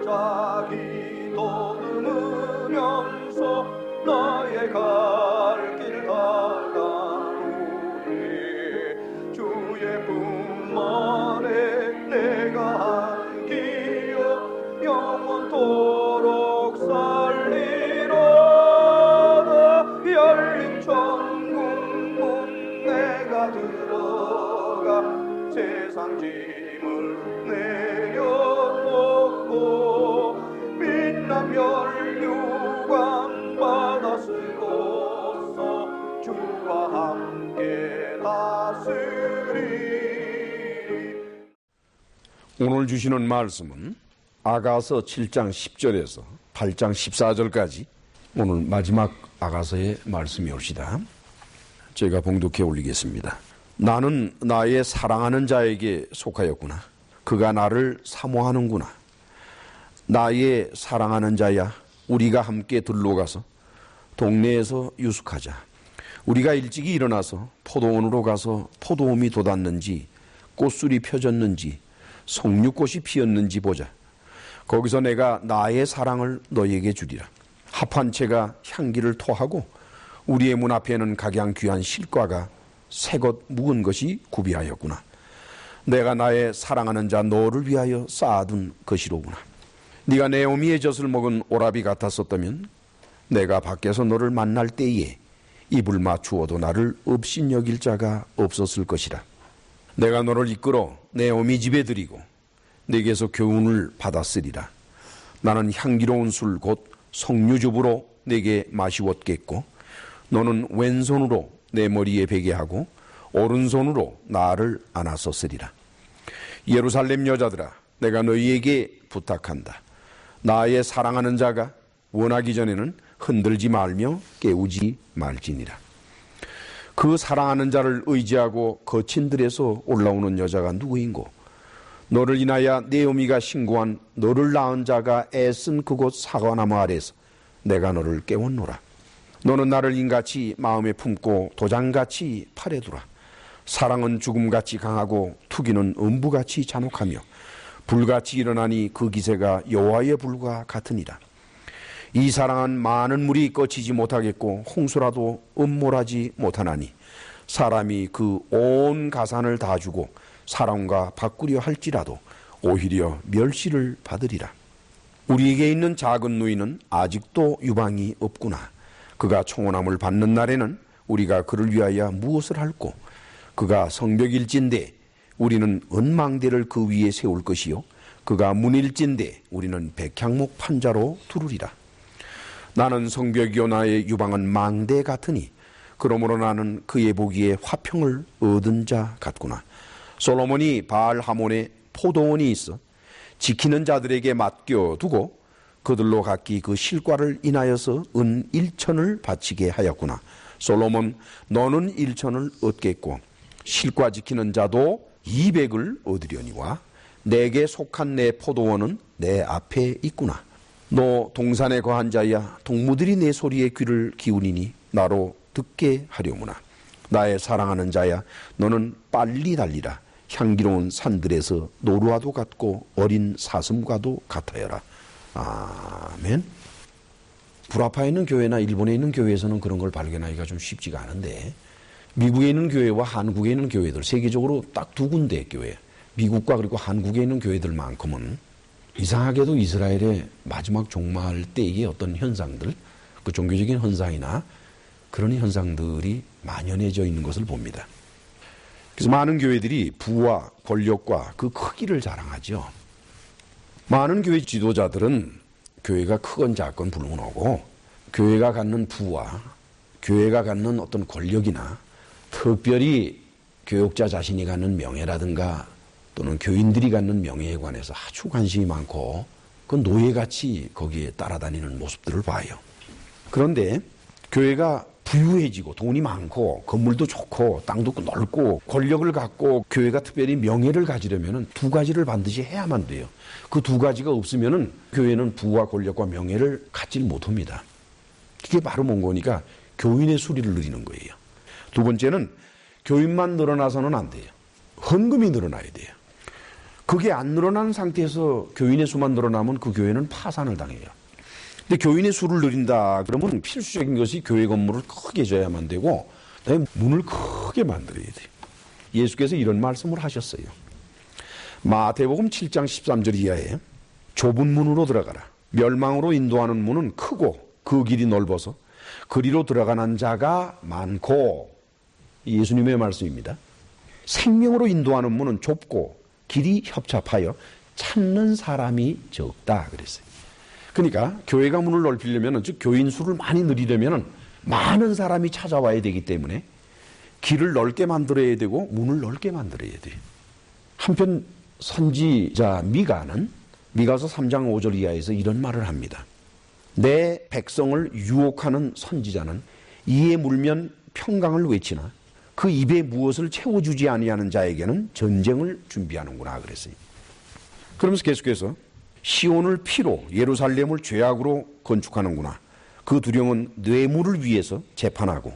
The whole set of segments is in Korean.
자기도 넘으면서 나의 갈 길 다가오리. 주의 품만에 내가 한 기억 영원토록 살리로다. 열린 천국 문 내가 들어가 세상 짐을 내려놓고 빛난 멸류관 받아 쓰고서 주와 함께 다스리리. 오늘 주시는 말씀은 아가서 7장 10절에서 8장 14절까지 오늘 마지막 아가서의 말씀이옵시다. 제가 봉독해 올리겠습니다. 나는 나의 사랑하는 자에게 속하였구나. 그가 나를 사모하는구나. 나의 사랑하는 자야, 우리가 함께 들러가서 동네에서 유숙하자. 우리가 일찍이 일어나서 포도원으로 가서 포도움이 돋았는지 꽃술이 펴졌는지 송유꽃이 피었는지 보자. 거기서 내가 나의 사랑을 너에게 주리라. 합한 채가 향기를 토하고 우리의 문 앞에는 각양 귀한 실과가 새것 묵은 것이 구비하였구나. 내가 나의 사랑하는 자 너를 위하여 쌓아둔 것이로구나. 네가 내 어미의 젖을 먹은 오라비 같았었다면 내가 밖에서 너를 만날 때에 입을 맞추어도 나를 업신여길 자가 없었을 것이라. 내가 너를 이끌어 내 어미 집에 들이고 내게서 교훈을 받았으리라. 나는 향기로운 술 곧 석류즙으로 내게 마시웠겠고 너는 왼손으로 내 머리에 베게 하고 오른손으로 나를 안았었으리라. 예루살렘 여자들아, 내가 너희에게 부탁한다. 나의 사랑하는 자가 원하기 전에는 흔들지 말며 깨우지 말지니라. 그 사랑하는 자를 의지하고 거친 들에서 올라오는 여자가 누구인고? 너를 인하여 내 어미가 신고한 너를 낳은 자가 애쓴 그곳 사과나무 아래서 내가 너를 깨웠노라. 너는 나를 인같이 마음에 품고 도장같이 팔에 두라. 사랑은 죽음같이 강하고 투기는 음부같이 잔혹하며 불같이 일어나니 그 기세가 여호와의 불과 같으니라. 이 사랑은 많은 물이 꺼지지 못하겠고 홍수라도 음몰하지 못하나니 사람이 그 온 가산을 다 주고 사람과 바꾸려 할지라도 오히려 멸시를 받으리라. 우리에게 있는 작은 누이는 아직도 유방이 없구나. 그가 청혼함을 받는 날에는 우리가 그를 위하여 무엇을 할꼬? 그가 성벽일진데 우리는 은망대를 그 위에 세울 것이요 그가 문일진데 우리는 백향목 판자로 두르리라. 나는 성벽이요 나의 유방은 망대 같으니 그러므로 나는 그의 보기에 화평을 얻은 자 같구나. 솔로몬이 바알 하몬에 포도원이 있어 지키는 자들에게 맡겨두고 그들로 각기 그 실과를 인하여서 은 1천을 바치게 하였구나. 솔로몬, 너는 1천을 얻겠고 실과 지키는 자도 200을 얻으려니와 내게 속한 내 포도원은 내 앞에 있구나. 너 동산에 거한 자야, 동무들이 내 소리에 귀를 기울이니 나로 듣게 하려무나. 나의 사랑하는 자야, 너는 빨리 달리라. 향기로운 산들에서 노루와도 같고 어린 사슴과도 같아여라. 아멘. 불아파에 있는 교회나 일본에 있는 교회에서는 그런 걸 발견하기가 좀 쉽지가 않은데 미국에 있는 교회와 한국에 있는 교회들, 세계적으로 딱 두 군데의 교회, 미국과 그리고 한국에 있는 교회들만큼은 이상하게도 이스라엘의 마지막 종말 때의 어떤 현상들, 그 종교적인 현상이나 그런 현상들이 만연해져 있는 것을 봅니다. 그래서 많은 교회들이 부와 권력과 그 크기를 자랑하죠. 많은 교회 지도자들은 교회가 크건 작건 불문하고 교회가 갖는 부와 교회가 갖는 어떤 권력이나 특별히 교육자 자신이 갖는 명예라든가 또는 교인들이 갖는 명예에 관해서 아주 관심이 많고 그 노예같이 거기에 따라다니는 모습들을 봐요. 그런데 교회가 부유해지고 돈이 많고 건물도 좋고 땅도 넓고 권력을 갖고 교회가 특별히 명예를 가지려면 두 가지를 반드시 해야만 돼요. 그 두 가지가 없으면 교회는 부와 권력과 명예를 갖지 못합니다. 그게 바로 뭔거니까 교인의 수리를 누리는 거예요. 두 번째는 교인만 늘어나서는 안 돼요. 헌금이 늘어나야 돼요. 그게 안 늘어나는 상태에서 교인의 수만 늘어나면 그 교회는 파산을 당해요. 근데 교인의 수를 늘린다 그러면 필수적인 것이 교회 건물을 크게 져야만 되고 그다음에 문을 크게 만들어야 돼요. 예수께서 이런 말씀을 하셨어요. 마태복음 7장 13절 이하에 좁은 문으로 들어가라. 멸망으로 인도하는 문은 크고 그 길이 넓어서 그리로 들어가는 자가 많고, 예수님의 말씀입니다. 생명으로 인도하는 문은 좁고 길이 협착하여 찾는 사람이 적다 그랬어요. 그러니까 교회가 문을 넓히려면, 즉 교인 수를 많이 늘리려면 많은 사람이 찾아와야 되기 때문에 길을 넓게 만들어야 되고 문을 넓게 만들어야 돼요. 한편 선지자 미가는 미가서 3장 5절 이하에서 이런 말을 합니다. 내 백성을 유혹하는 선지자는 이에 물면 평강을 외치나 그 입에 무엇을 채워주지 아니하는 자에게는 전쟁을 준비하는구나 그랬어요. 그러면서 계속해서 시온을 피로 예루살렘을 죄악으로 건축하는구나. 그 두령은 뇌물을 위해서 재판하고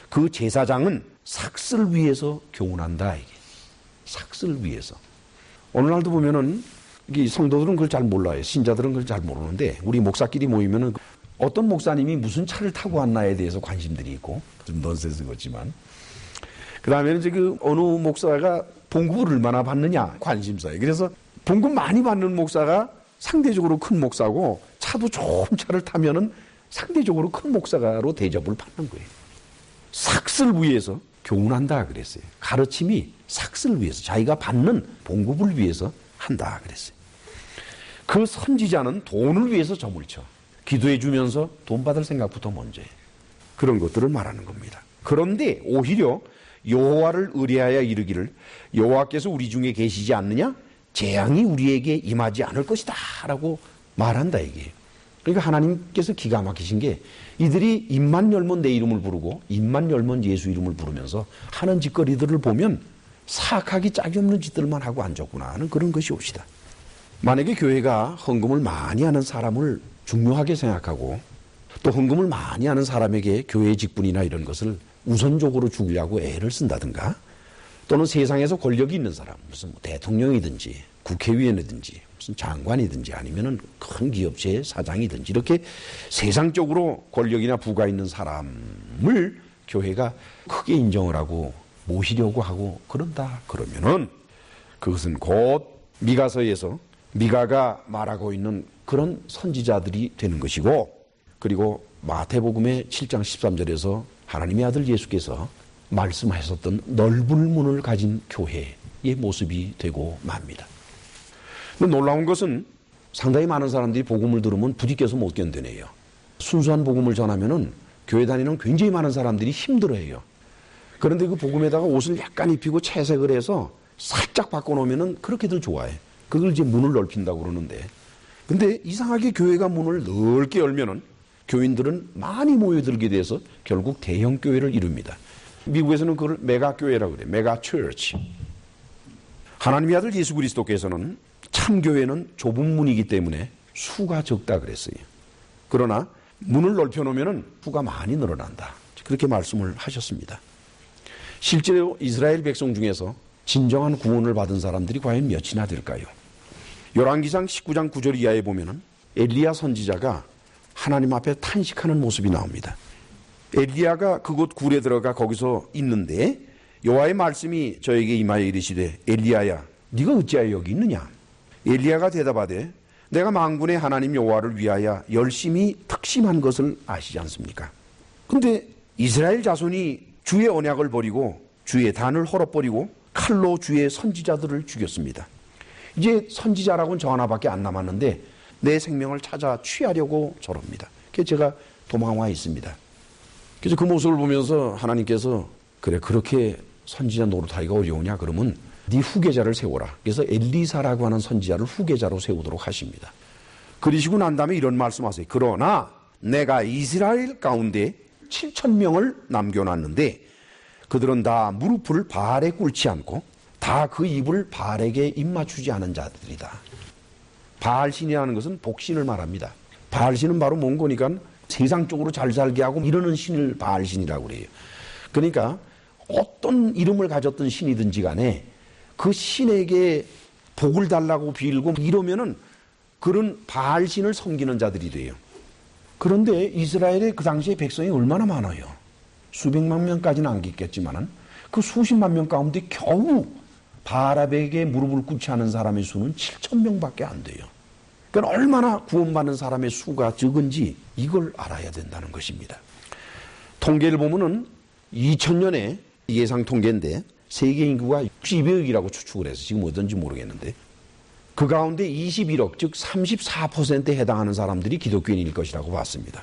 그 제사장은 삭슬 위해서 교훈한다. 이게 삭슬 위해서. 오늘날도 보면은 이 성도들은 그걸 잘 몰라요. 신자들은 그걸 잘 모르는데 우리 목사끼리 모이면은 어떤 목사님이 무슨 차를 타고 왔나에 대해서 관심들이 있고, 좀 넌센스인 거지만, 그 다음에는 이제 그 어느 목사가 봉급을 얼마나 받느냐 관심사예요. 그래서 봉급 많이 받는 목사가 상대적으로 큰 목사고 차도 좋은 차를 타면은 상대적으로 큰 목사로 대접을 받는 거예요. 삭슬 위해서 교훈한다 그랬어요. 가르침이 삭슬 위해서, 자기가 받는 봉급을 위해서 한다 그랬어요. 그 선지자는 돈을 위해서 점을 쳐. 기도해 주면서 돈 받을 생각부터 먼저 해. 그런 것들을 말하는 겁니다. 그런데 오히려 여호와를 의뢰하여 이르기를 여호와께서 우리 중에 계시지 않느냐? 재앙이 우리에게 임하지 않을 것이다 라고 말한다 이게. 그러니까 하나님께서 기가 막히신 게 이들이 입만 열면 내 이름을 부르고 입만 열면 예수 이름을 부르면서 하는 짓거리들을 보면 사악하기 짝이 없는 짓들만 하고 앉았구나 하는 그런 것이 옵시다. 만약에 교회가 헌금을 많이 하는 사람을 중요하게 생각하고 또 헌금을 많이 하는 사람에게 교회의 직분이나 이런 것을 우선적으로 주려고 애를 쓴다든가, 또는 세상에서 권력이 있는 사람, 무슨 대통령이든지 국회의원이든지 무슨 장관이든지 아니면은 큰 기업체의 사장이든지 이렇게 세상적으로 권력이나 부가 있는 사람을 교회가 크게 인정을 하고 모시려고 하고 그런다 그러면은 그것은 곧 미가서에서 미가가 말하고 있는 그런 선지자들이 되는 것이고, 그리고 마태복음의 7장 13절에서 하나님의 아들 예수께서 말씀하셨던 넓은 문을 가진 교회의 모습이 되고 맙니다. 근데 놀라운 것은 상당히 많은 사람들이 복음을 들으면 부딪혀서 못 견뎌내요. 순수한 복음을 전하면은 교회 다니는 굉장히 많은 사람들이 힘들어해요. 그런데 그 복음에다가 옷을 약간 입히고 채색을 해서 살짝 바꿔놓으면은 그렇게들 좋아해. 그걸 이제 문을 넓힌다고 그러는데, 근데 이상하게 교회가 문을 넓게 열면은 교인들은 많이 모여들게 돼서 결국 대형 교회를 이룹니다. 미국에서는 그걸 메가교회라고 그래요. 메가처치. 하나님의 아들 예수 그리스도께서는 참교회는 좁은 문이기 때문에 수가 적다 그랬어요. 그러나 문을 넓혀놓으면 수가 많이 늘어난다. 그렇게 말씀을 하셨습니다. 실제로 이스라엘 백성 중에서 진정한 구원을 받은 사람들이 과연 몇이나 될까요? 열왕기상 19장 9절 이하에 보면은 엘리야 선지자가 하나님 앞에 탄식하는 모습이 나옵니다. 엘리야가 그곳 굴에 들어가 거기서 있는데 여호와의 말씀이 저에게 임하여 이르시되 엘리야야 네가 어찌하여 여기 있느냐? 엘리야가 대답하되 내가 만군의 하나님 여호와를 위하여 열심히 특심한 것을 아시지 않습니까? 근데 이스라엘 자손이 주의 언약을 버리고 주의 단을 헐어버리고 칼로 주의 선지자들을 죽였습니다. 이제 선지자라고는 저 하나밖에 안 남았는데 내 생명을 찾아 취하려고 저럽니다. 그래서 제가 도망와 있습니다. 그래서 그 모습을 보면서 하나님께서 그래 그렇게 선지자 노릇하기가 어려우냐 그러면 네 후계자를 세워라. 그래서 엘리사라고 하는 선지자를 후계자로 세우도록 하십니다. 그러시고 난 다음에 이런 말씀하세요. 그러나 내가 이스라엘 가운데 7,000명을 남겨놨는데 그들은 다 무릎을 바알에 꿇지 않고 다 그 입을 바알에게 입맞추지 않은 자들이다. 바알신이라는 것은 복신을 말합니다. 바알신은 바로 몽고니까 세상적으로 잘 살게 하고 이러는 신을 바알신이라고 그래요. 그러니까 어떤 이름을 가졌던 신이든지 간에 그 신에게 복을 달라고 빌고 이러면은 그런 바알신을 섬기는 자들이 돼요. 그런데 이스라엘의 그 당시에 백성이 얼마나 많아요. 수백만 명까지는 안겠지만은 그 수십만 명 가운데 겨우 바알에게 무릎을 꿇지 않은 사람의 수는 7천 명밖에 안 돼요. 그러니까 얼마나 구원받는 사람의 수가 적은지 이걸 알아야 된다는 것입니다. 통계를 보면은 2000년에 예상 통계인데 세계 인구가 62억이라고 추측을 해서 지금 어떤지 모르겠는데 그 가운데 21억 즉 34%에 해당하는 사람들이 기독교인일 것이라고 봤습니다.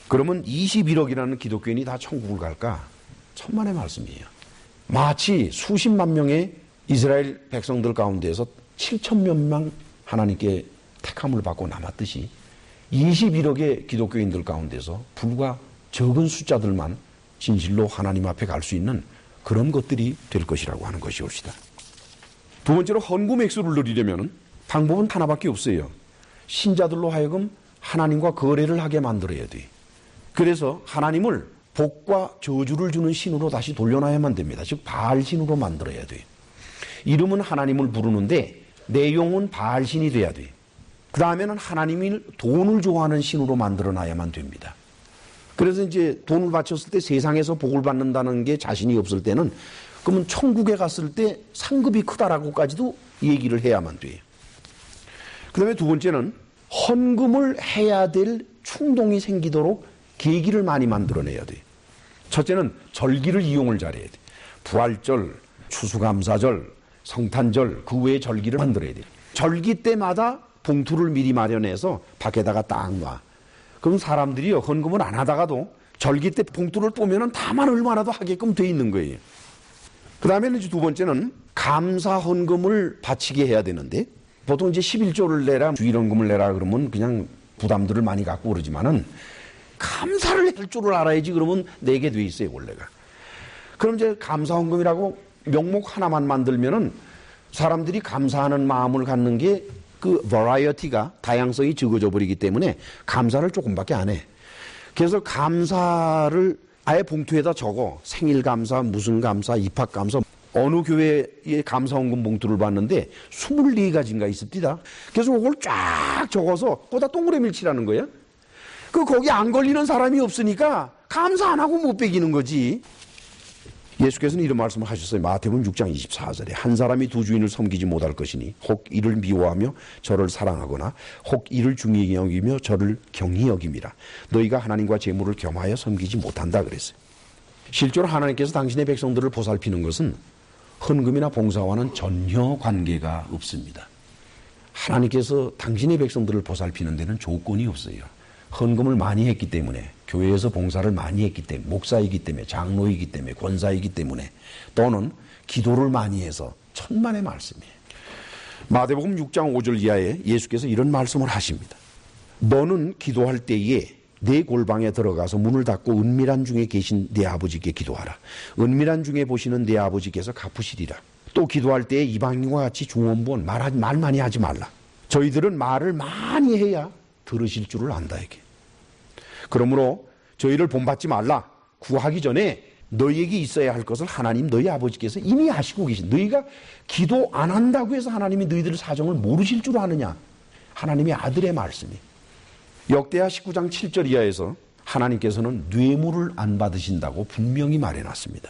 그러면 21억이라는 기독교인이 다 천국을 갈까? 천만의 말씀이에요. 마치 수십만 명의 이스라엘 백성들 가운데에서 7천몇 명 하나님께 택함을 받고 남았듯이 21억의 기독교인들 가운데서 불과 적은 숫자들만 진실로 하나님 앞에 갈 수 있는 그런 것들이 될 것이라고 하는 것이옵시다. 두 번째로 헌금 액수를 늘리려면 방법은 하나밖에 없어요. 신자들로 하여금 하나님과 거래를 하게 만들어야 돼. 그래서 하나님을 복과 저주를 주는 신으로 다시 돌려놔야만 됩니다. 즉 바알신으로 만들어야 돼. 이름은 하나님을 부르는데 내용은 바알신이 돼야 돼. 그 다음에는 하나님이 돈을 좋아하는 신으로 만들어놔야만 됩니다. 그래서 이제 돈을 바쳤을 때 세상에서 복을 받는다는 게 자신이 없을 때는 그러면 천국에 갔을 때 상급이 크다라고까지도 얘기를 해야만 돼요. 그 다음에 두 번째는 헌금을 해야 될 충동이 생기도록 계기를 많이 만들어내야 돼요. 첫째는 절기를 이용을 잘해야 돼요. 부활절, 추수감사절, 성탄절 그 외의 절기를 만들어야 돼요. 절기 때마다 봉투를 미리 마련해서 밖에다가 딱 놔. 그럼 사람들이요 헌금을 안 하다가도 절기 때 봉투를 보면은 다만 얼마라도 하게끔 돼 있는 거예요. 그 다음에는 이제 두 번째는 감사 헌금을 바치게 해야 되는데 보통 이제 11조를 내라 주일헌금을 내라 그러면 그냥 부담들을 많이 갖고 그러지만은 감사를 할 줄을 알아야지 그러면 내게 돼 있어요 원래가. 그럼 이제 감사헌금이라고 명목 하나만 만들면은 사람들이 감사하는 마음을 갖는 게 그 버라이어티가 다양성이 적어져 버리기 때문에 감사를 조금밖에 안 해. 그래서 감사를 아예 봉투에다 적어. 생일 감사, 무슨 감사, 입학 감사. 어느 교회에 감사헌금 봉투를 봤는데 24가지인가 있습니다. 그래서 그걸 쫙 적어서 거기다 동그라미를 치라는 거예요. 거기 안 걸리는 사람이 없으니까 감사 안 하고 못 베기는 거지. 예수께서는 이런 말씀을 하셨어요. 마태복음 6장 24절에 한 사람이 두 주인을 섬기지 못할 것이니 혹 이를 미워하며 저를 사랑하거나 혹 이를 중히 여기며 저를 경히 여김이라. 너희가 하나님과 재물을 겸하여 섬기지 못한다 그랬어요. 실제로 하나님께서 당신의 백성들을 보살피는 것은 헌금이나 봉사와는 전혀 관계가 없습니다. 하나님께서 당신의 백성들을 보살피는 데는 조건이 없어요. 헌금을 많이 했기 때문에, 교회에서 봉사를 많이 했기 때문에, 목사이기 때문에, 장로이기 때문에, 권사이기 때문에, 또는 기도를 많이 해서 천만의 말씀이에요. 마태복음 6장 5절 이하에 예수께서 이런 말씀을 하십니다. 너는 기도할 때에 내 골방에 들어가서 문을 닫고 은밀한 중에 계신 내 아버지께 기도하라. 은밀한 중에 보시는 내 아버지께서 갚으시리라. 또 기도할 때에 이방인과 같이 중언부언 말 많이 하지 말라. 저희들은 말을 많이 해야 들으실 줄을 안다 이게. 그러므로 저희를 본받지 말라. 구하기 전에 너희에게 있어야 할 것을 하나님 너희 아버지께서 이미 아시고 계신. 너희가 기도 안 한다고 해서 하나님이 너희들의 사정을 모르실 줄 아느냐. 하나님의 아들의 말씀이. 역대하 19장 7절 이하에서 하나님께서는 뇌물을 안 받으신다고 분명히 말해놨습니다.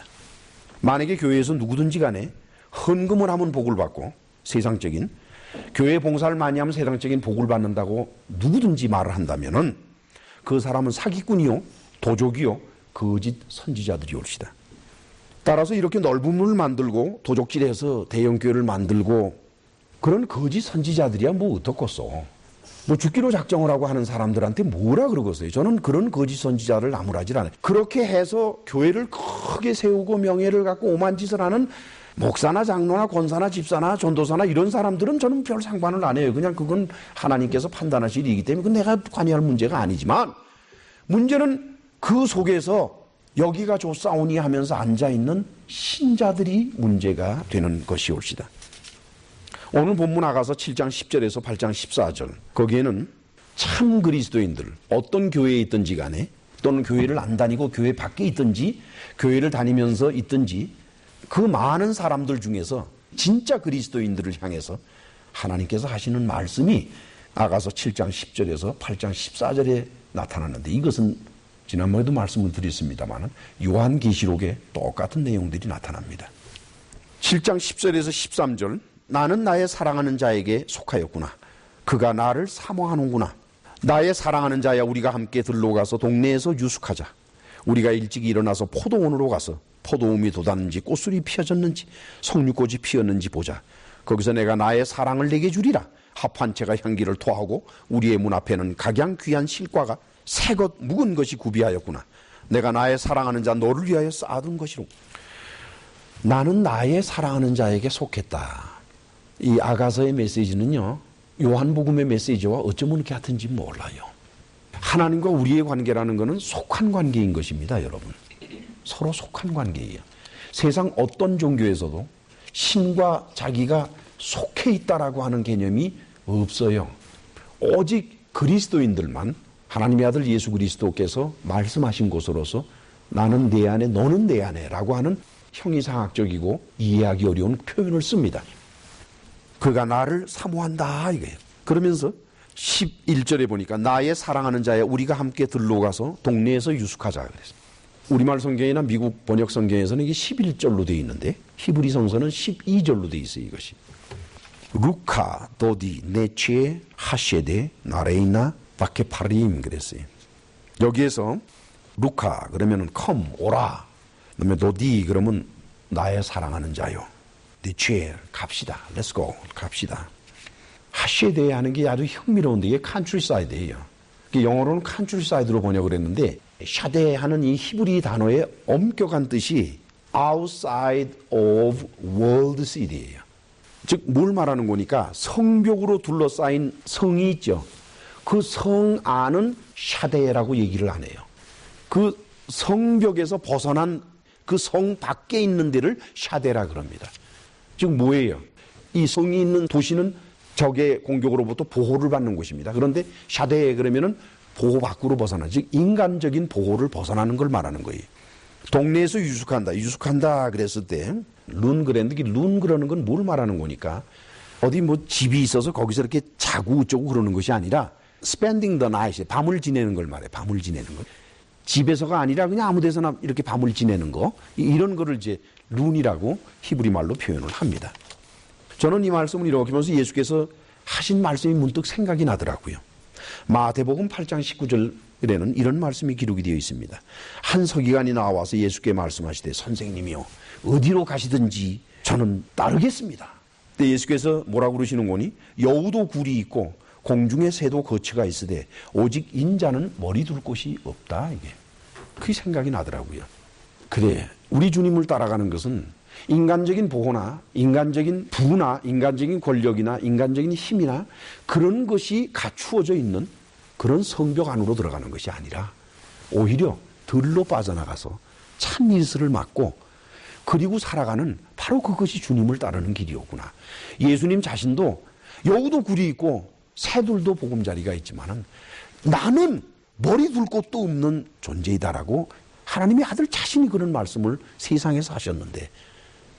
만약에 교회에서 누구든지 간에 헌금을 하면 복을 받고 세상적인 교회 봉사를 많이 하면 세상적인 복을 받는다고 누구든지 말을 한다면은 그 사람은 사기꾼이요, 도적이요, 거짓 선지자들이 올시다. 따라서 이렇게 넓은 문을 만들고 도적질해서 대형교회를 만들고 그런 거짓 선지자들이야 뭐 어떻겠어. 뭐 죽기로 작정을 하고 하는 사람들한테 뭐라 그러겠어요. 저는 그런 거짓 선지자를 나무라질 않아요. 그렇게 해서 교회를 크게 세우고 명예를 갖고 오만 짓을 하는 목사나 장로나 권사나 집사나 전도사나 이런 사람들은 저는 별 상관을 안 해요. 그냥 그건 하나님께서 판단하실 일이기 때문에 그건 내가 관여할 문제가 아니지만 문제는 그 속에서 여기가 좋사오니 하면서 앉아있는 신자들이 문제가 되는 것이올시다. 오늘 본문 아가서 7장 10절에서 8장 14절 거기에는 참 그리스도인들 어떤 교회에 있든지 간에 또는 교회를 안 다니고 교회 밖에 있든지 교회를 다니면서 있든지 그 많은 사람들 중에서 진짜 그리스도인들을 향해서 하나님께서 하시는 말씀이 아가서 7장 10절에서 8장 14절에 나타났는데, 이것은 지난번에도 말씀을 드렸습니다만 요한계시록에 똑같은 내용들이 나타납니다. 7장 10절에서 13절, 나는 나의 사랑하는 자에게 속하였구나. 그가 나를 사모하는구나. 나의 사랑하는 자야, 우리가 함께 들러가서 동네에서 유숙하자. 우리가 일찍 일어나서 포도원으로 가서 포도움이 돋았는지 꽃술이 피어졌는지 석류꽃이 피었는지 보자. 거기서 내가 나의 사랑을 내게 주리라. 합한 채가 향기를 토하고 우리의 문 앞에는 각양 귀한 실과가 새것 묵은 것이 구비하였구나. 내가 나의 사랑하는 자 너를 위하여 쌓아둔 것이로. 나는 나의 사랑하는 자에게 속했다. 이 아가서의 메시지는요, 요한복음의 메시지와 어쩌면 같은지 몰라요. 하나님과 우리의 관계라는 것은 속한 관계인 것입니다, 여러분. 서로 속한 관계예요. 세상 어떤 종교에서도 신과 자기가 속해 있다라고 하는 개념이 없어요. 오직 그리스도인들만 하나님의 아들 예수 그리스도께서 말씀하신 것으로서 나는 내 안에 너는 내 안에 라고 하는 형이상학적이고 이해하기 어려운 표현을 씁니다. 그가 나를 사모한다 이거예요. 그러면서 11절에 보니까 나의 사랑하는 자야, 우리가 함께 들러가서 동네에서 유숙하자 그랬어요. 우리말 성경이나 미국 번역 성경에서는 이게 11절로 되어 있는데 히브리 성서는 12절로 되어 있어요. 이것이 루카 도디 네체 하셰데 나레이나 바케파림 그랬어요. 여기에서 루카 그러면은 컴 오라, 그다음에 도디 그러면 나의 사랑하는 자요, 네체 갑시다, 렛츠고 갑시다. 하셰데 하는 게 아주 흥미로운데 이게 컨트리사이드예요. 영어로는 컨트리사이드로 번역을 했는데 샤데 하는 이 히브리 단어의 엄격한 뜻이 outside of world city예요. 즉 뭘 말하는 거니까 성벽으로 둘러싸인 성이 있죠. 그 성 안은 샤데라고 얘기를 안 해요. 그 성벽에서 벗어난 그 성 밖에 있는 데를 샤데라 그럽니다. 즉 뭐예요? 이 성이 있는 도시는 적의 공격으로부터 보호를 받는 곳입니다. 그런데 샤데 그러면은 보호 밖으로 벗어나, 즉 인간적인 보호를 벗어나는 걸 말하는 거예요. 동네에서 유숙한다 그랬을 때 룬그랜드, 룬 그러는 건 뭘 말하는 거니까 어디 뭐 집이 있어서 거기서 이렇게 자고 어쩌고 그러는 것이 아니라 spending the night, 밤을 지내는 걸 말해. 밤을 지내는 거. 집에서가 아니라 그냥 아무 데서나 이렇게 밤을 지내는 거, 이런 거를 이제 룬이라고 히브리 말로 표현을 합니다. 저는 이 말씀을 이렇게 보면서 예수께서 하신 말씀이 문득 생각이 나더라고요. 마태복음 8장 19절에는 이런 말씀이 기록이 되어 있습니다. 한 서기관이 나와서 예수께 말씀하시되 선생님이요 어디로 가시든지 저는 따르겠습니다. 근데 예수께서 뭐라고 그러시는 거니? 여우도 굴이 있고 공중에 새도 거처가 있으되 오직 인자는 머리 둘 곳이 없다. 이게 그 생각이 나더라고요. 그래, 우리 주님을 따라가는 것은 인간적인 보호나 인간적인 부나 인간적인 권력이나 인간적인 힘이나 그런 것이 갖추어져 있는 그런 성벽 안으로 들어가는 것이 아니라 오히려 들로 빠져나가서 참 일스를 맡고 그리고 살아가는 바로 그것이 주님을 따르는 길이었구나. 예수님 자신도 여우도 굴이 있고 새들도 보금자리가 있지만은 나는 머리 둘 곳도 없는 존재이다라고 하나님의 아들 자신이 그런 말씀을 세상에서 하셨는데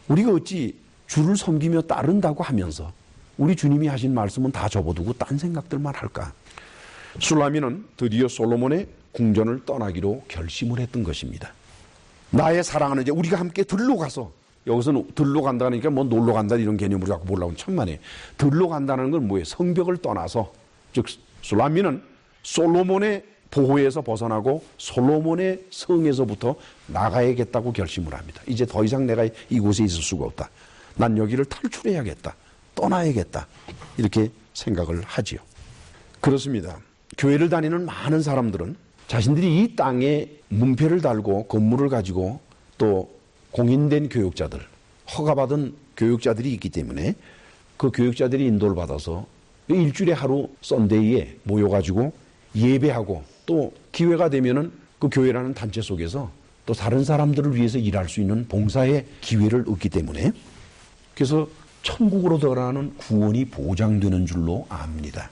우리가 어찌 주를 섬기며 따른다고 하면서 우리 주님이 하신 말씀은 다 접어두고 딴 생각들만 할까? 술라미는 드디어 솔로몬의 궁전을 떠나기로 결심을 했던 것입니다. 나의 사랑하는 자, 우리가 함께 들러 가서, 여기서는 들러 간다니까 뭐 놀러 간다 이런 개념으로 자꾸 보려고 천만에. 들러 간다는 건 뭐예요? 성벽을 떠나서, 즉 술라미는 솔로몬의 보호에서 벗어나고 솔로몬의 성에서부터 나가야겠다고 결심을 합니다. 이제 더 이상 내가 이곳에 있을 수가 없다. 난 여기를 탈출해야겠다. 떠나야겠다. 이렇게 생각을 하지요. 그렇습니다. 교회를 다니는 많은 사람들은 자신들이 이 땅에 문패를 달고 건물을 가지고 또 공인된 교육자들, 허가받은 교육자들이 있기 때문에 그 교육자들이 인도를 받아서 일주일에 하루 썬데이에 모여가지고 예배하고 또 기회가 되면은 그 교회라는 단체 속에서 또 다른 사람들을 위해서 일할 수 있는 봉사의 기회를 얻기 때문에 그래서 천국으로 들어가는 구원이 보장되는 줄로 압니다.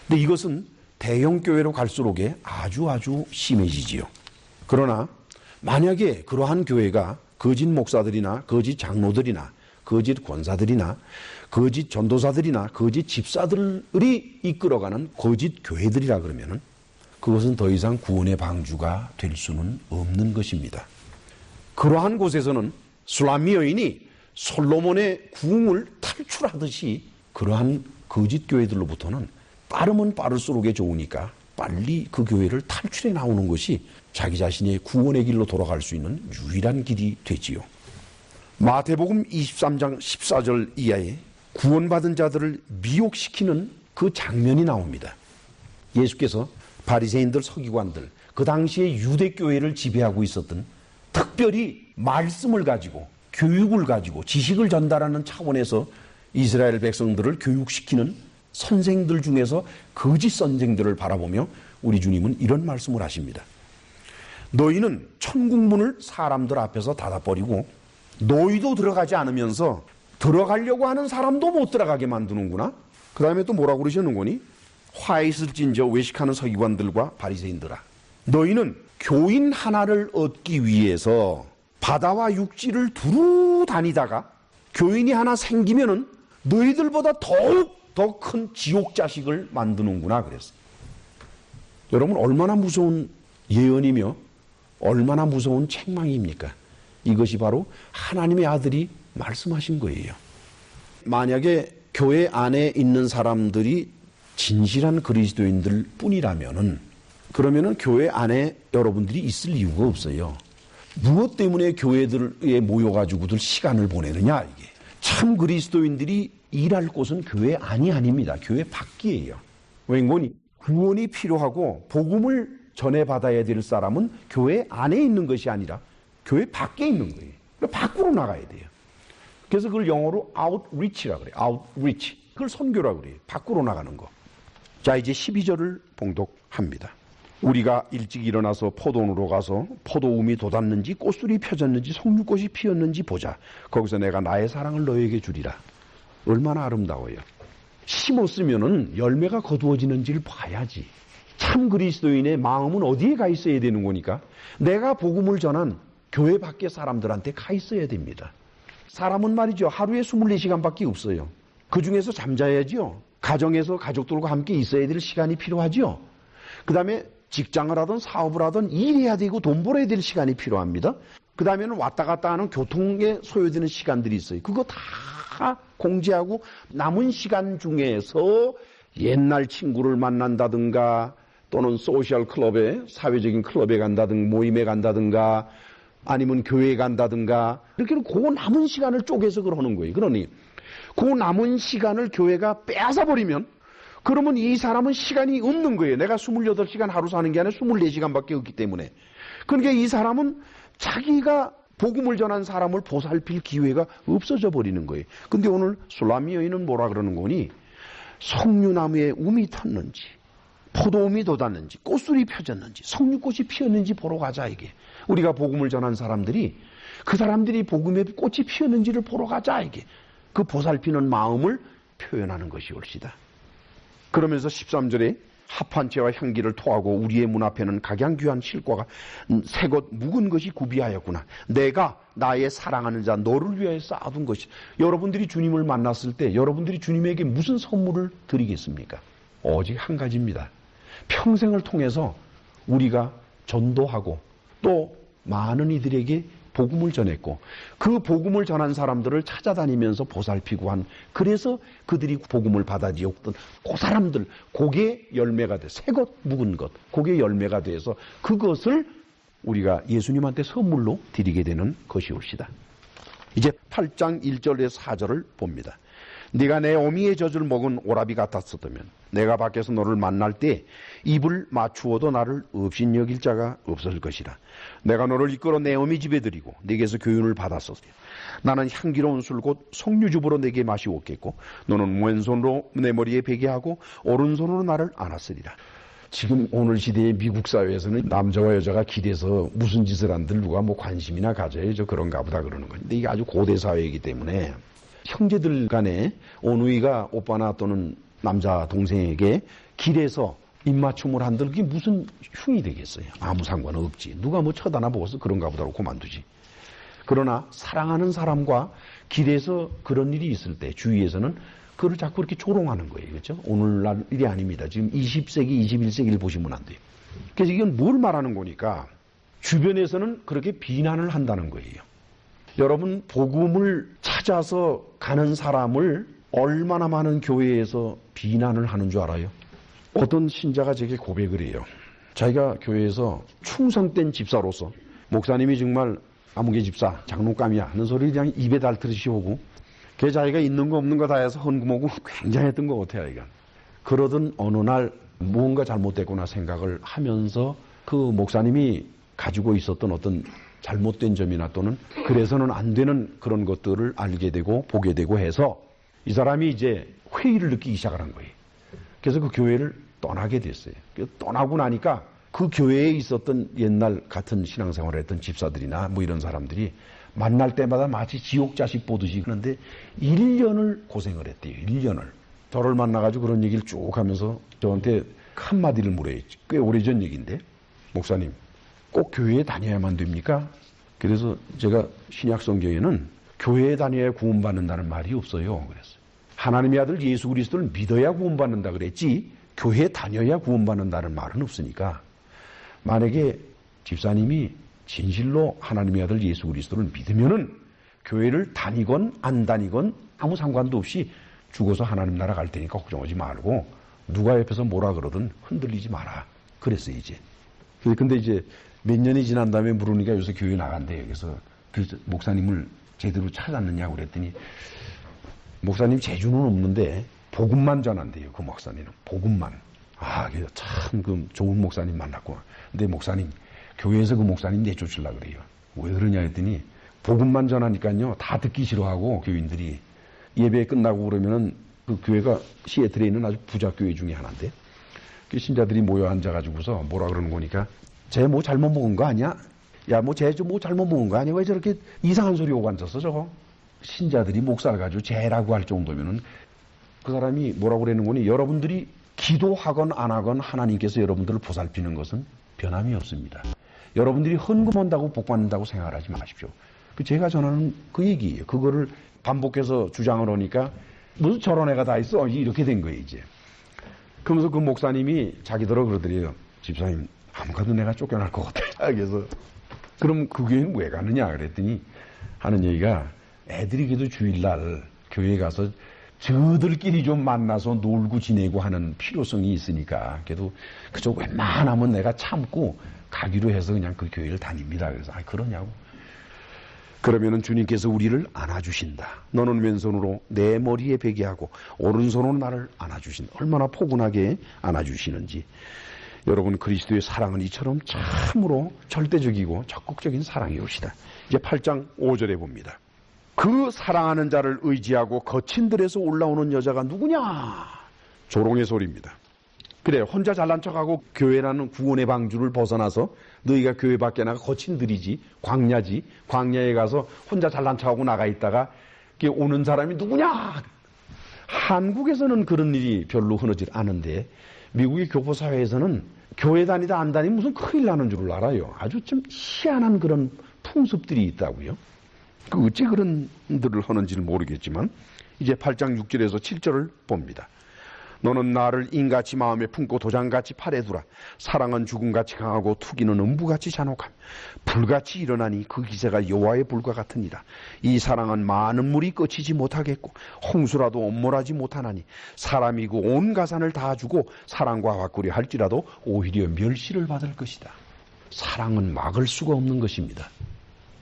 근데 이것은 대형 교회로 갈수록에 아주 심해지지요. 그러나 만약에 그러한 교회가 거짓 목사들이나 거짓 장로들이나 거짓 권사들이나 거짓 전도사들이나 거짓 집사들이 이끌어가는 거짓 교회들이라 그러면은 그것은 더 이상 구원의 방주가 될 수는 없는 것입니다. 그러한 곳에서는 술람미 여인이 솔로몬의 궁을 탈출하듯이 그러한 거짓 교회들로부터는 빠르면 빠를수록에 좋으니까 빨리 그 교회를 탈출해 나오는 것이 자기 자신의 구원의 길로 돌아갈 수 있는 유일한 길이 되지요. 마태복음 23장 14절 이하에 구원받은 자들을 미혹시키는 그 장면이 나옵니다. 예수께서 바리새인들, 서기관들, 그 당시에 유대교회를 지배하고 있었던 특별히 말씀을 가지고 교육을 가지고 지식을 전달하는 차원에서 이스라엘 백성들을 교육시키는 선생들 중에서 거짓 선생들을 바라보며 우리 주님은 이런 말씀을 하십니다. 너희는 천국문을 사람들 앞에서 닫아버리고 너희도 들어가지 않으면서 들어가려고 하는 사람도 못 들어가게 만드는구나. 그 다음에 또 뭐라고 그러시는 거니? 화 있을진저 외식하는 서기관들과 바리새인들아, 너희는 교인 하나를 얻기 위해서 바다와 육지를 두루 다니다가 교인이 하나 생기면은 너희들보다 더욱 더 큰 지옥 자식을 만드는구나 그랬어요. 여러분, 얼마나 무서운 예언이며 얼마나 무서운 책망입니까? 이것이 바로 하나님의 아들이 말씀하신 거예요. 만약에 교회 안에 있는 사람들이 진실한 그리스도인들 뿐이라면은, 그러면은 교회 안에 여러분들이 있을 이유가 없어요. 무엇 때문에 교회들에 모여가지고들 시간을 보내느냐, 이게. 참 그리스도인들이 일할 곳은 교회 안이 아닙니다. 교회 밖이에요. 왜냐면 구원이 필요하고 복음을 전해받아야 될 사람은 교회 안에 있는 것이 아니라 교회 밖에 있는 거예요. 밖으로 나가야 돼요. 그래서 그걸 영어로 outreach라고 그래요. outreach. 그걸 선교라고 그래요. 밖으로 나가는 거. 자, 이제 12절을 봉독합니다. 우리가 일찍 일어나서 포도원으로 가서 포도움이 돋았는지 꽃술이 펴졌는지 석류꽃이 피었는지 보자. 거기서 내가 나의 사랑을 너에게 주리라. 얼마나 아름다워요. 심었으면은 열매가 거두어지는지를 봐야지. 참 그리스도인의 마음은 어디에 가 있어야 되는 거니까 내가 복음을 전한 교회 밖의 사람들한테 가 있어야 됩니다. 사람은 말이죠, 하루에 24시간밖에 없어요. 그 중에서 잠자야지요. 가정에서 가족들과 함께 있어야 될 시간이 필요하죠. 그 다음에 직장을 하든 사업을 하든 일해야 되고 돈 벌어야 될 시간이 필요합니다. 그 다음에는 왔다 갔다 하는 교통에 소요되는 시간들이 있어요. 그거 다 공제하고 남은 시간 중에서 옛날 친구를 만난다든가 또는 소셜 클럽에, 사회적인 클럽에 간다든가 모임에 간다든가 아니면 교회에 간다든가 이렇게 그 남은 시간을 쪼개서 그러는 거예요. 그러니 그 남은 시간을 교회가 빼앗아버리면 그러면 이 사람은 시간이 없는 거예요. 내가 28시간 하루 사는 게 아니라 24시간밖에 없기 때문에. 그러니까 이 사람은 자기가 복음을 전한 사람을 보살필 기회가 없어져 버리는 거예요. 근데 오늘 술람미 여인은 뭐라 그러는 거니? 석류나무에 움이 텄는지, 포도움이 돋았는지, 꽃술이 펴졌는지, 석류꽃이 피었는지 보러 가자, 이게. 우리가 복음을 전한 사람들이, 그 사람들이 복음의 꽃이 피었는지를 보러 가자, 이게. 그 보살피는 마음을 표현하는 것이 옳시다. 그러면서 13절에 합한 채와 향기를 토하고 우리의 문 앞에는 각양귀한 실과가 새것 묵은 것이 구비하였구나. 내가 나의 사랑하는 자 너를 위하여 쌓아둔 것이. 여러분들이 주님을 만났을 때 여러분들이 주님에게 무슨 선물을 드리겠습니까? 오직 한 가지입니다. 평생을 통해서 우리가 전도하고 또 많은 이들에게 복음을 전했고 그 복음을 전한 사람들을 찾아다니면서 보살피고 한, 그래서 그들이 복음을 받아들였던 그 사람들, 그게 열매가 돼, 새것 묵은 것, 그게 열매가 돼서 그것을 우리가 예수님한테 선물로 드리게 되는 것이 옳시다. 이제 8장 1절에서 4절을 봅니다. 네가 내 어미의 젖을 먹은 오라비 같았었다면 내가 밖에서 너를 만날 때 입을 맞추어도 나를 없인 여길 자가 없을 것이라. 내가 너를 이끌어 내 어미 집에 들이고 네게서 교훈을 받았었으리. 나는 향기로운 술 곧 석류즙으로 내게 마시었겠고 너는 왼손으로 내 머리에 베게 하고 오른손으로 나를 안았으리라. 지금 오늘 시대의 미국 사회에서는 남자와 여자가 길에서 무슨 짓을 한들 누가 뭐 관심이나 가져야죠. 그런가 보다 그러는 건데 이게 아주 고대 사회이기 때문에 형제들 간에 어느이가 오빠나 또는 남자 동생에게 길에서 입맞춤을 한들 그게 무슨 흉이 되겠어요. 아무 상관없지. 누가 뭐 쳐다나 보고서 그런가 보다고 그만두지. 그러나 사랑하는 사람과 길에서 그런 일이 있을 때 주위에서는 그걸 자꾸 이렇게 조롱하는 거예요. 그렇죠? 오늘날 일이 아닙니다. 지금 20세기, 21세기를 보시면 안 돼요. 그래서 이건 뭘 말하는 거니까 주변에서는 그렇게 비난을 한다는 거예요. 여러분, 복음을 찾아서 가는 사람을 얼마나 많은 교회에서 비난을 하는 줄 알아요? 어떤 신자가 제게 고백을 해요. 자기가 교회에서 충성된 집사로서 목사님이 정말 아무개 집사, 장로감이야 하는 소리를 그냥 입에 달듯이 오고 그 자기가 있는 거 없는 거 다 해서 헌금하고 굉장했던 것 같아요. 이건. 그러던 어느 날 무언가 잘못됐구나 생각을 하면서 그 목사님이 가지고 있었던 어떤 잘못된 점이나 또는 그래서는 안 되는 그런 것들을 알게 되고 보게 되고 해서 이 사람이 이제 회의를 느끼기 시작한 거예요. 그래서 그 교회를 떠나게 됐어요. 떠나고 나니까 그 교회에 있었던 옛날 같은 신앙생활을 했던 집사들이나 뭐 이런 사람들이 만날 때마다 마치 지옥 자식 보듯이 그런데 1년을 고생을 했대요. 1년을. 저를 만나가지고 그런 얘기를 쭉 하면서 저한테 한마디를 물어요. 꽤 오래전 얘기인데 목사님 꼭 교회에 다녀야만 됩니까? 그래서 제가 신약 성경에는 교회에 다녀야 구원받는다는 말이 없어요. 그랬어요. 하나님의 아들 예수 그리스도를 믿어야 구원받는다 그랬지 교회에 다녀야 구원받는다는 말은 없으니까 만약에 집사님이 진실로 하나님의 아들 예수 그리스도를 믿으면은 교회를 다니건 안 다니건 아무 상관도 없이 죽어서 하나님 나라 갈 테니까 걱정하지 말고 누가 옆에서 뭐라 그러든 흔들리지 마라. 그랬어요 이제. 근데 이제 몇 년이 지난 다음에 물으니까 요새 교회 나간대요. 그래서 그 목사님을 제대로 찾았느냐고 그랬더니 목사님 재주는 없는데 복음만 전한대요. 그 목사님은 복음만. 아, 그래서 참 그 좋은 목사님 만났고. 근데 목사님 교회에서 그 목사님 내쫓으려고 그래요. 왜 그러냐 했더니 복음만 전하니까요 다 듣기 싫어하고 교인들이 예배 끝나고 그러면은 그 교회가 시애틀에 있는 아주 부자 교회 중에 하나인데 그 신자들이 모여 앉아가지고서 뭐라 그러는 거니까 쟤 뭐 잘못 먹은 거 아니야? 야 뭐 쟤 뭐 잘못 먹은 거 아니야? 왜 저렇게 이상한 소리 오고 앉았어 저거? 신자들이 목사를 가지고 쟤라고 할 정도면은 그 사람이 뭐라고 그러는 거니 여러분들이 기도하건 안 하건 하나님께서 여러분들을 보살피는 것은 변함이 없습니다. 여러분들이 헌금한다고 복받는다고 생각하지 마십시오. 제가 전하는 그 얘기예요. 그거를 반복해서 주장을 하니까 무슨 저런 애가 다 있어? 이렇게 된 거예요 이제. 그러면서 그 목사님이 자기더러 그러더래요. 집사님 아무가도 내가 쫓겨날 것 같아. 그래서 그럼 그 교회는 왜 가느냐 그랬더니 하는 얘기가 애들이 그래도 주일날 교회에 가서 저들끼리 좀 만나서 놀고 지내고 하는 필요성이 있으니까 그래도 그저 웬만하면 내가 참고 가기로 해서 그냥 그 교회를 다닙니다. 그래서 그러냐고. 그러면은 주님께서 우리를 안아주신다. 너는 왼손으로 내 머리에 베게 하고 오른손으로 나를 안아주신다. 얼마나 포근하게 안아주시는지. 여러분 그리스도의 사랑은 이처럼 참으로 절대적이고 적극적인 사랑이옵시다. 이제 8장 5절에 봅니다. 그 사랑하는 자를 의지하고 거친 들에서 올라오는 여자가 누구냐? 조롱의 소리입니다. 그래 혼자 잘난 척하고 교회라는 구원의 방주를 벗어나서 너희가 교회 밖에 나가 거친 들이지 광야지 광야에 가서 혼자 잘난 척하고 나가 있다가 오는 사람이 누구냐? 한국에서는 그런 일이 별로 흔하지 않은데 미국의 교포사회에서는 교회 다니다 안 다니면 무슨 큰일 나는 줄 알아요. 아주 좀 희한한 그런 풍습들이 있다고요. 어찌 그런 들을 하는지는 모르겠지만 이제 8장 6절에서 7절을 봅니다. 너는 나를 인같이 마음에 품고 도장같이 팔에 두라. 사랑은 죽음같이 강하고 투기는 음부같이 잔혹함. 불같이 일어나니 그 기세가 여호와의 불과 같으니라. 이 사랑은 많은 물이 끄치지 못하겠고 홍수라도 엄몰하지 못하나니 사람이고 온 가산을 다 주고 사랑과 화꾸리 할지라도 오히려 멸시를 받을 것이다. 사랑은 막을 수가 없는 것입니다.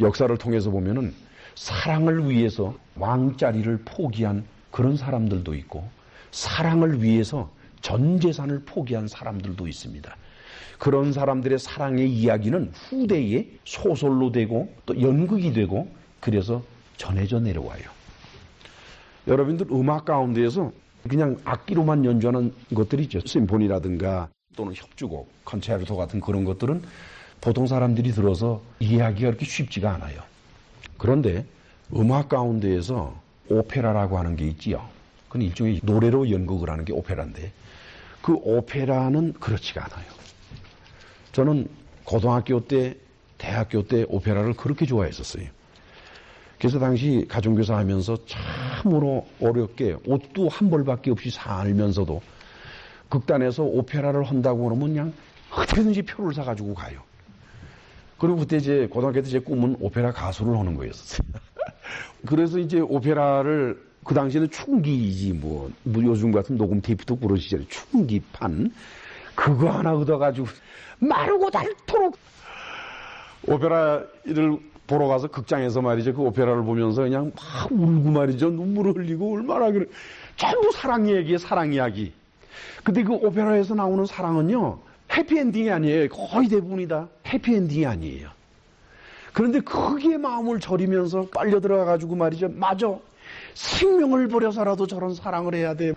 역사를 통해서 보면은 사랑을 위해서 왕자리를 포기한 그런 사람들도 있고 사랑을 위해서 전 재산을 포기한 사람들도 있습니다. 그런 사람들의 사랑의 이야기는 후대에 소설로 되고 또 연극이 되고 그래서 전해져 내려와요. 여러분들 음악 가운데에서 그냥 악기로만 연주하는 것들이 있죠. 심포니라든가 또는 협주곡, 컨체르토 같은 그런 것들은 보통 사람들이 들어서 이해하기가 그렇게 쉽지가 않아요. 그런데 음악 가운데에서 오페라라고 하는 게 있지요. 그건 일종의 노래로 연극을 하는 게 오페라인데 그 오페라는 그렇지가 않아요. 저는 고등학교 때, 대학교 때 오페라를 그렇게 좋아했었어요. 그래서 당시 가정교사 하면서 참으로 어렵게 옷도 한 벌밖에 없이 살면서도 극단에서 오페라를 한다고 그러면 그냥 어떻게든지 표를 사가지고 가요. 그리고 그때 이제 고등학교 때 제 꿈은 오페라 가수를 하는 거였었어요. 그래서 이제 오페라를 그 당시에는 충기이지 뭐 요즘 같은 녹음 테이프도 그런 시절에 충기판 그거 하나 얻어가지고 마르고 닳도록 오페라를 보러 가서 극장에서 말이죠. 그 오페라를 보면서 그냥 막 울고 말이죠. 눈물을 흘리고 얼마나 그래. 전부 사랑 얘기에 사랑 이야기. 근데 그 오페라에서 나오는 사랑은요. 해피엔딩이 아니에요. 거의 대부분이 다 해피엔딩이 아니에요. 그런데 거기에 마음을 절이면서 빨려 들어가가지고 말이죠. 맞아. 생명을 버려서라도 저런 사랑을 해야 돼.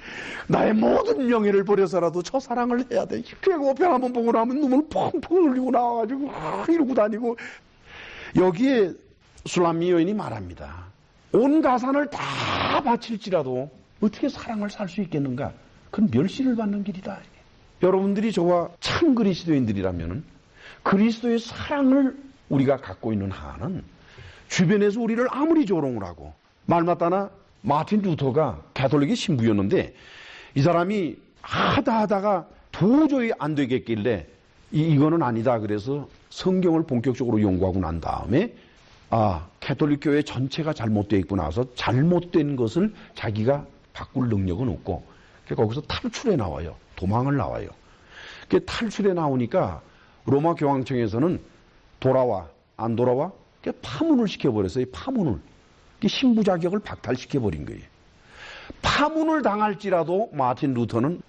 나의 모든 명예를 버려서라도 저 사랑을 해야 돼. 그냥 오페라 한번 보고 나면 눈물 펑펑 흘리고 나와가지고 이러고 다니고. 여기에 술람미 여인이 말합니다. 온 가산을 다 바칠지라도 어떻게 사랑을 살 수 있겠는가? 그건 멸시를 받는 길이다. 여러분들이 저와 참 그리스도인들이라면 그리스도의 사랑을 우리가 갖고 있는 한은 주변에서 우리를 아무리 조롱을 하고 말마따나 마틴 루터가 가톨릭의 신부였는데 이 사람이 하다가 도저히 안 되겠길래 이거는 아니다 그래서 성경을 본격적으로 연구하고 난 다음에 가톨릭 교회 전체가 잘못되어 있고 나서 잘못된 것을 자기가 바꿀 능력은 없고 거기서 탈출해 나와요. 도망을 나와요. 탈출해 나오니까 로마 교황청에서는 돌아와 안 돌아와? 파문을 시켜버렸어요. 파문을. 신부 자격을 박탈시켜버린 거예요. 파문을 당할지라도 마틴 루터는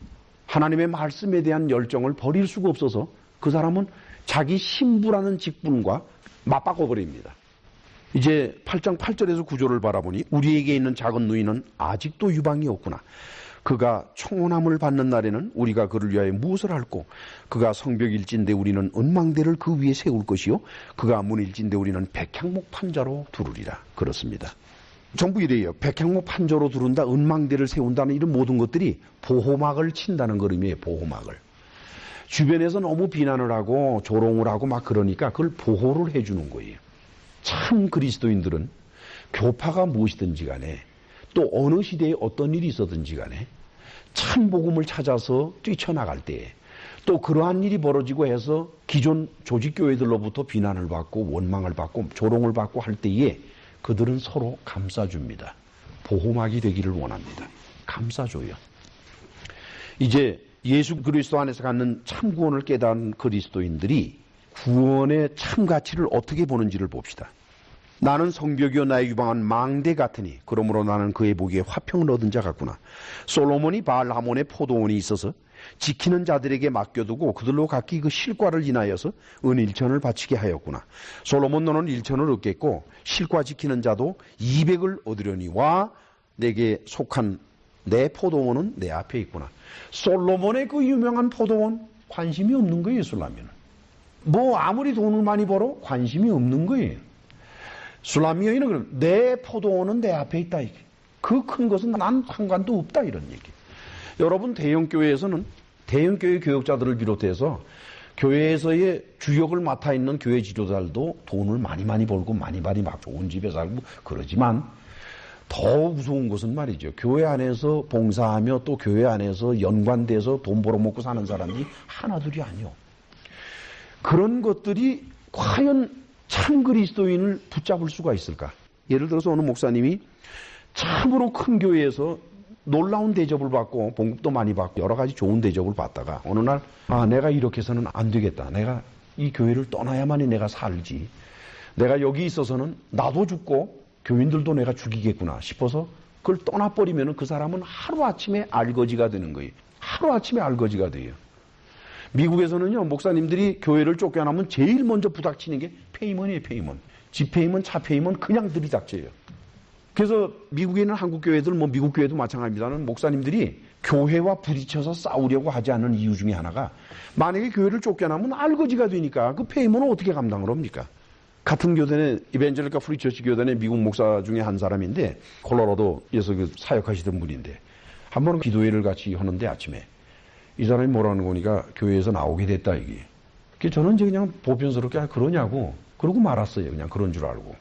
하나님의 말씀에 대한 열정을 버릴 수가 없어서 그 사람은 자기 신부라는 직분과 맞바꿔버립니다. 이제 8장 8절에서 9절을 바라보니 우리에게 있는 작은 누이는 아직도 유방이 없구나. 그가 청혼함을 받는 날에는 우리가 그를 위하여 무엇을 할꼬? 그가 성벽일진데 우리는 은망대를 그 위에 세울 것이요 그가 문일진데 우리는 백향목 판자로 두르리라. 그렇습니다. 전부 이래요. 백향목 판자로 두른다, 은망대를 세운다는 이런 모든 것들이 보호막을 친다는 그림이에요. 보호막을. 주변에서 너무 비난을 하고 조롱을 하고 막 그러니까 그걸 보호를 해주는 거예요. 참 그리스도인들은 교파가 무엇이든지 간에 또 어느 시대에 어떤 일이 있었든지 간에 참 복음을 찾아서 뛰쳐나갈 때에 또 그러한 일이 벌어지고 해서 기존 조직교회들로부터 비난을 받고 원망을 받고 조롱을 받고 할 때에 그들은 서로 감싸줍니다. 보호막이 되기를 원합니다. 감싸줘요. 이제 예수 그리스도 안에서 갖는 참 구원을 깨달은 그리스도인들이 구원의 참 가치를 어떻게 보는지를 봅시다. 나는 성벽이요 나의 유방한 망대 같으니 그러므로 나는 그의 보기에 화평을 얻은 자 같구나. 솔로몬이 바알하몬의 포도원이 있어서 지키는 자들에게 맡겨두고 그들로 각기 그 실과를 인하여서 은일천을 바치게 하였구나. 솔로몬 너는 일천을 얻겠고 실과 지키는 자도 200을 얻으려니와 내게 속한 내 포도원은 내 앞에 있구나. 솔로몬의 그 유명한 포도원 관심이 없는 거예요. 술라미는 뭐 아무리 돈을 많이 벌어 관심이 없는 거예요. 술라미 여인은 그럼 내 포도원은 내 앞에 있다. 이게. 그 큰 것은 난 상관도 없다. 이런 얘기. 여러분 대형교회에서는 대형교회 교역자들을 비롯해서 교회에서의 주역을 맡아 있는 교회 지도자들도 돈을 많이 벌고 많이 막 좋은 집에 살고 그러지만 더 무서운 것은 말이죠. 교회 안에서 봉사하며 또 교회 안에서 연관돼서 돈 벌어먹고 사는 사람이 하나둘이 아니요. 그런 것들이 과연 참 그리스도인을 붙잡을 수가 있을까? 예를 들어서 어느 목사님이 참으로 큰 교회에서 놀라운 대접을 받고 봉급도 많이 받고 여러 가지 좋은 대접을 받다가 어느 날 내가 이렇게 해서는 안 되겠다. 내가 이 교회를 떠나야만이 내가 살지. 내가 여기 있어서는 나도 죽고 교인들도 내가 죽이겠구나 싶어서 그걸 떠나버리면 그 사람은 하루아침에 알거지가 되는 거예요. 하루아침에 알거지가 돼요. 미국에서는요, 목사님들이 교회를 쫓겨나면 제일 먼저 부닥치는 게 페이먼이에요, 페이먼. 집페이먼, 차페이먼 그냥 들이닥쳐요. 그래서 미국에 있는 한국 교회들, 뭐 미국 교회도 마찬가지입니다는 목사님들이 교회와 부딪혀서 싸우려고 하지 않는 이유 중에 하나가 만약에 교회를 쫓겨나면 알거지가 되니까 그 페이먼을 어떻게 감당을 합니까? 같은 교단의 이벤젤리카 프리처치 교단의 미국 목사 중에 한 사람인데 콜로라도에서 그 사역하시던 분인데 한 번은 기도회를 같이 하는데 아침에 이 사람이 뭐라는 거니까 교회에서 나오게 됐다 이게. 저는 이제 그냥 보편스럽게 그러냐고 그러고 말았어요. 그냥 그런 줄 알고.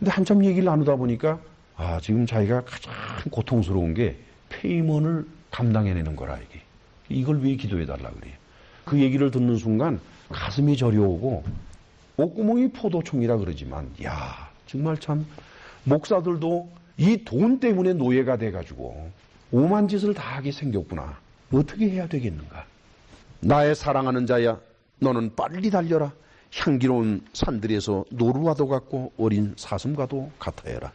근데 한참 얘기를 나누다 보니까 지금 자기가 가장 고통스러운 게 페이먼을 감당해내는 거라 이게. 이걸 왜 기도해달라 그래요. 그 얘기를 듣는 순간 가슴이 저려오고 옷구멍이 포도총이라 그러지만 정말 참 목사들도 이 돈 때문에 노예가 돼가지고 오만 짓을 다 하게 생겼구나. 어떻게 해야 되겠는가. 나의 사랑하는 자야 너는 빨리 달려라. 향기로운 산들에서 노루와도 같고 어린 사슴과도 같아야라.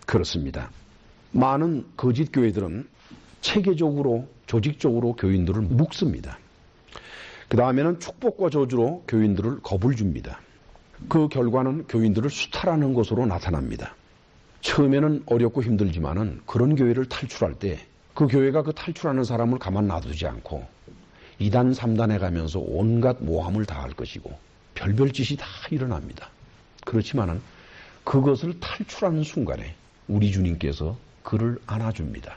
그렇습니다. 많은 거짓 교회들은 체계적으로 조직적으로 교인들을 묶습니다. 그 다음에는 축복과 저주로 교인들을 겁을 줍니다. 그 결과는 교인들을 수탈하는 것으로 나타납니다. 처음에는 어렵고 힘들지만은 그런 교회를 탈출할 때 그 교회가 그 탈출하는 사람을 가만 놔두지 않고 2단 3단에 가면서 온갖 모함을 다 할 것이고 별별 짓이 다 일어납니다. 그렇지만은 그것을 탈출하는 순간에 우리 주님께서 그를 안아줍니다.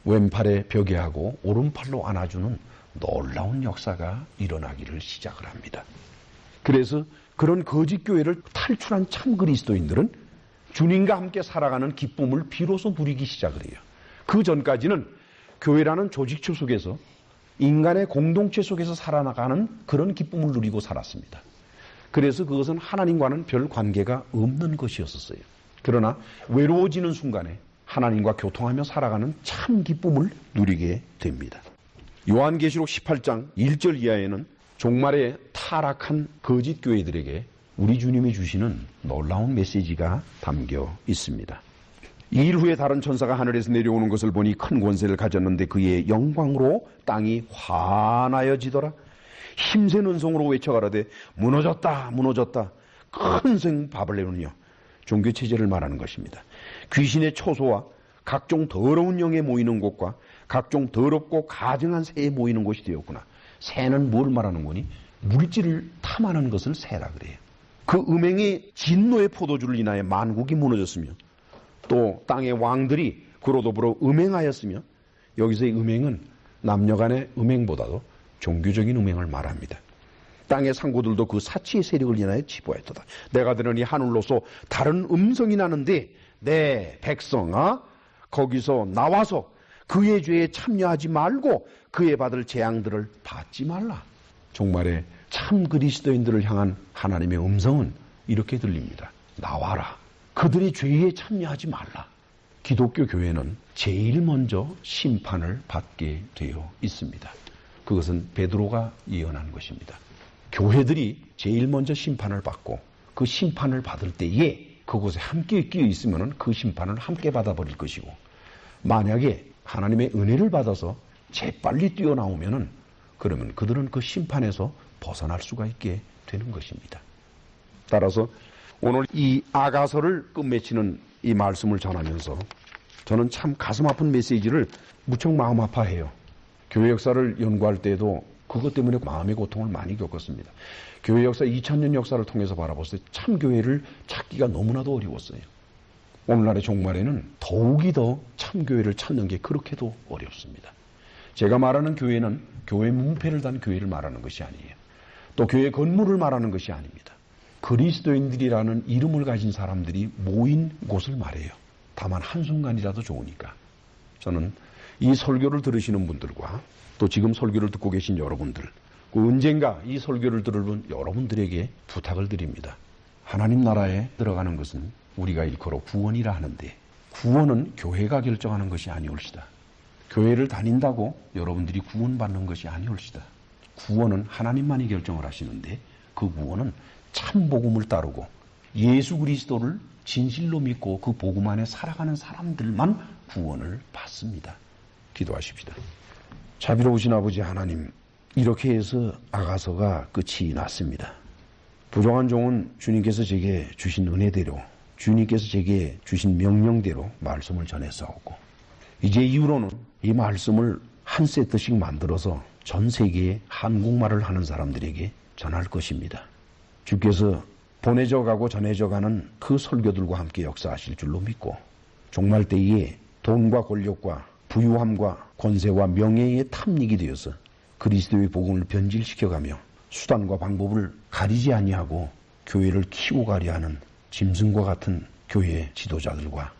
왼팔에 벽에 하고 오른팔로 안아주는 놀라운 역사가 일어나기를 시작을 합니다. 그래서 그런 거짓 교회를 탈출한 참 그리스도인들은 주님과 함께 살아가는 기쁨을 비로소 누리기 시작을 해요. 그 전까지는 교회라는 조직체 속에서 인간의 공동체 속에서 살아나가는 그런 기쁨을 누리고 살았습니다. 그래서 그것은 하나님과는 별 관계가 없는 것이었었어요. 그러나 외로워지는 순간에 하나님과 교통하며 살아가는 참 기쁨을 누리게 됩니다. 요한계시록 18장 1절 이하에는 종말의 타락한 거짓 교회들에게 우리 주님이 주시는 놀라운 메시지가 담겨 있습니다. 2일 후에 다른 천사가 하늘에서 내려오는 것을 보니 큰 권세를 가졌는데 그의 영광으로 땅이 환하여지더라. 힘센 은성으로 외쳐가라되 무너졌다 무너졌다 큰 성 바벨론이여. 종교체제를 말하는 것입니다. 귀신의 초소와 각종 더러운 영에 모이는 곳과 각종 더럽고 가증한 새에 모이는 곳이 되었구나. 새는 뭘 말하는 거니? 물질을 탐하는 것을 새라 그래요. 그 음행의 진노의 포도주를 인하여 만국이 무너졌으며 또 땅의 왕들이 그로 더불어 음행하였으며, 여기서의 음행은 남녀간의 음행보다도 종교적인 음행을 말합니다. 땅의 상고들도 그 사치의 세력을 인하여 치부하였도다. 내가 들으니 하늘로서 다른 음성이 나는데 내 백성아 거기서 나와서 그의 죄에 참여하지 말고 그의 받을 재앙들을 받지 말라. 종말에 참 그리스도인들을 향한 하나님의 음성은 이렇게 들립니다. 나와라. 그들의 죄에 참여하지 말라. 기독교 교회는 제일 먼저 심판을 받게 되어 있습니다. 그것은 베드로가 예언한 것입니다. 교회들이 제일 먼저 심판을 받고 그 심판을 받을 때에 그곳에 함께 끼어 있으면 그 심판을 함께 받아버릴 것이고, 만약에 하나님의 은혜를 받아서 재빨리 뛰어나오면은 그러면 그들은 그 심판에서 벗어날 수가 있게 되는 것입니다. 따라서 오늘 이 아가서를 끝맺히는 이 말씀을 전하면서 저는 참 가슴 아픈 메시지를 무척 마음 아파해요. 교회 역사를 연구할 때도 그것 때문에 마음의 고통을 많이 겪었습니다. 교회 역사 2000년 역사를 통해서 바라봤을 때 참 교회를 찾기가 너무나도 어려웠어요. 오늘날의 종말에는 더욱이 더 참 교회를 찾는 게 그렇게도 어렵습니다. 제가 말하는 교회는 교회 문패를 단 교회를 말하는 것이 아니에요. 또 교회 건물을 말하는 것이 아닙니다. 그리스도인들이라는 이름을 가진 사람들이 모인 곳을 말해요. 다만 한순간이라도 좋으니까. 저는 이 설교를 들으시는 분들과 또 지금 설교를 듣고 계신 여러분들, 언젠가 이 설교를 들을 분 여러분들에게 부탁을 드립니다. 하나님 나라에 들어가는 것은 우리가 일컬어 구원이라 하는데, 구원은 교회가 결정하는 것이 아니올시다. 교회를 다닌다고 여러분들이 구원받는 것이 아니올시다. 구원은 하나님만이 결정을 하시는데, 그 구원은 참 복음을 따르고 예수 그리스도를 진실로 믿고 그 복음 안에 살아가는 사람들만 구원을 받습니다. 기도하십시다. 자비로우신 아버지 하나님, 이렇게 해서 아가서가 끝이 났습니다. 부정한 종은 주님께서 제게 주신 은혜대로, 주님께서 제게 주신 명령대로 말씀을 전했사오고, 이제 이후로는 이 말씀을 한 세트씩 만들어서 전 세계에 한국말을 하는 사람들에게 전할 것입니다. 주께서 보내져 가고 전해져 가는 그 설교들과 함께 역사하실 줄로 믿고, 종말 때에 돈과 권력과 부유함과 권세와 명예의 탐닉이 되어서 그리스도의 복음을 변질시켜가며 수단과 방법을 가리지 아니하고 교회를 키우고 가려 하는 짐승과 같은 교회 지도자들과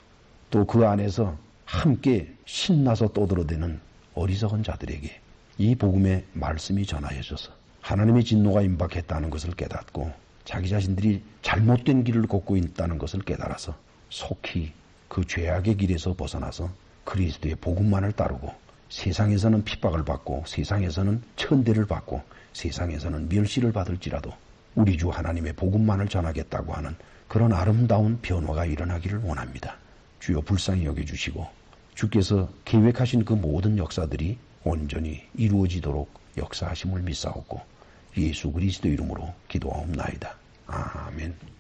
또 그 안에서 함께 신나서 떠들어대는 어리석은 자들에게 이 복음의 말씀이 전하여져서 하나님의 진노가 임박했다는 것을 깨닫고 자기 자신들이 잘못된 길을 걷고 있다는 것을 깨달아서 속히 그 죄악의 길에서 벗어나서 그리스도의 복음만을 따르고 세상에서는 핍박을 받고 세상에서는 천대를 받고 세상에서는 멸시를 받을지라도 우리 주 하나님의 복음만을 전하겠다고 하는 그런 아름다운 변화가 일어나기를 원합니다. 주여 불쌍히 여겨주시고 주께서 계획하신 그 모든 역사들이 온전히 이루어지도록 역사하심을 믿사옵고 예수 그리스도 이름으로 기도하옵나이다. 아멘.